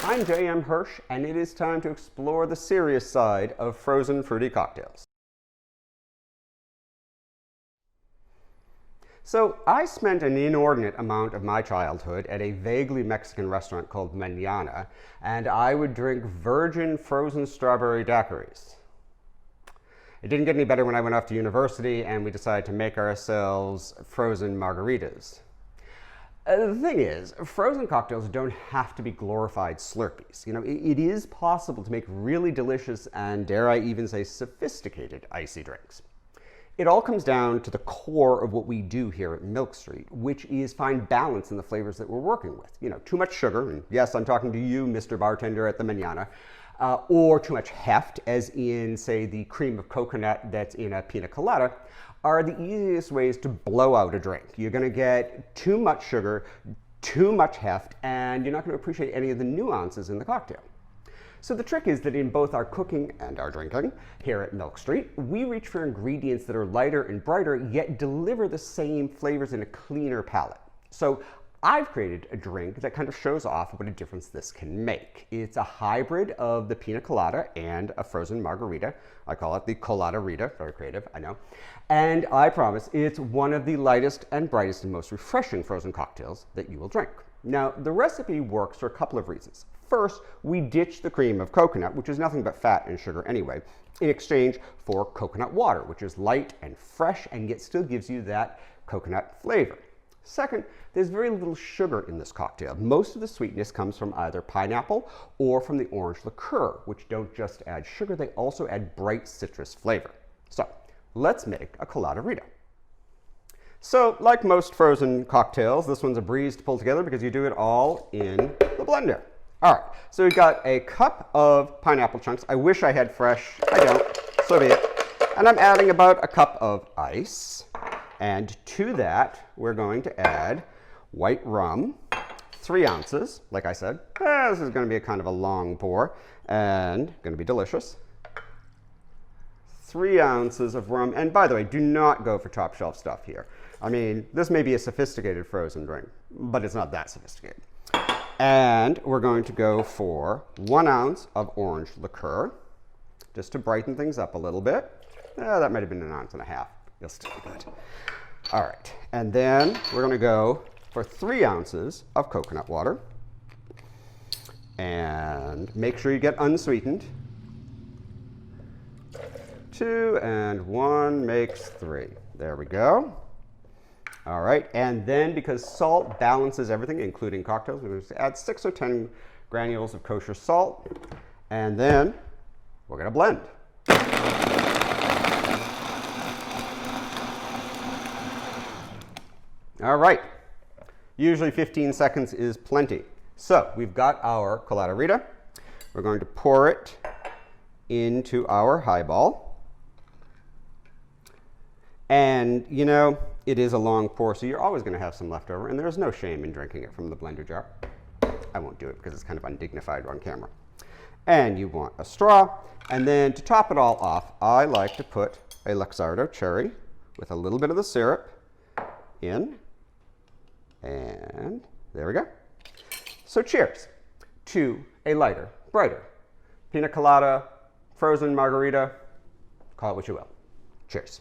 I'm J.M. Hirsch, and it is time to explore the serious side of frozen fruity cocktails. So I spent an inordinate amount of my childhood at a vaguely Mexican restaurant called Mañana, and I would drink virgin frozen strawberry daiquiris. It didn't get any better when I went off to university and we decided to make ourselves frozen margaritas. The thing is, frozen cocktails don't have to be glorified Slurpees. You know, it is possible to make really delicious and, dare I even say, sophisticated icy drinks. It all comes down to the core of what we do here at Milk Street, which is find balance in the flavors that we're working with. You know, too much sugar, and yes, I'm talking to you, Mr. Bartender at the Mañana, or too much heft, as in, say, the cream of coconut that's in a Pina Colada, are the easiest ways to blow out a drink. You're going to get too much sugar, too much heft, and you're not going to appreciate any of the nuances in the cocktail. So the trick is that in both our cooking and our drinking here at Milk Street, we reach for ingredients that are lighter and brighter, yet deliver the same flavors in a cleaner palate. So I've created a drink that kind of shows off what a difference this can make. It's a hybrid of the Pina Colada and a frozen margarita. I call it the Colada Rita, very creative, I know. And I promise it's one of the lightest and brightest and most refreshing frozen cocktails that you will drink. Now, the recipe works for a couple of reasons. First, we ditch the cream of coconut, which is nothing but fat and sugar anyway, in exchange for coconut water, which is light and fresh and yet still gives you that coconut flavor. Second, there's very little sugar in this cocktail. Most of the sweetness comes from either pineapple or from the orange liqueur, which don't just add sugar, they also add bright citrus flavor. So, let's make a Colada Rita. So, like most frozen cocktails, this one's a breeze to pull together because you do it all in the blender. All right, so we've got a cup of pineapple chunks. I wish I had fresh, I don't, so be it. And I'm adding about a cup of ice. And to that, we're going to add white rum, 3 ounces. Like I said, this is going to be a kind of a long pour and going to be delicious. 3 ounces of rum. And by the way, do not go for top shelf stuff here. I mean, this may be a sophisticated frozen drink, but it's not that sophisticated. And we're going to go for 1 ounce of orange liqueur, just to brighten things up a little bit. That might have been 1.5 ounces. You'll still be good. All right, and then we're going to go for 3 ounces of coconut water. And make sure you get unsweetened. 2 and 1 makes 3. There we go. All right, and then because salt balances everything, including cocktails, we're going to add 6 or 10 granules of kosher salt. And then we're going to blend. All right, usually 15 seconds is plenty. So we've got our Colada Rita. We're going to pour it into our highball. And you know, it is a long pour, so you're always going to have some left over, and there's no shame in drinking it from the blender jar. I won't do it because it's kind of undignified on camera. And you want a straw, and then to top it all off, I like to put a Luxardo cherry with a little bit of the syrup in. And there we go. So cheers to a lighter, brighter Pina Colada, frozen margarita, call it what you will. Cheers.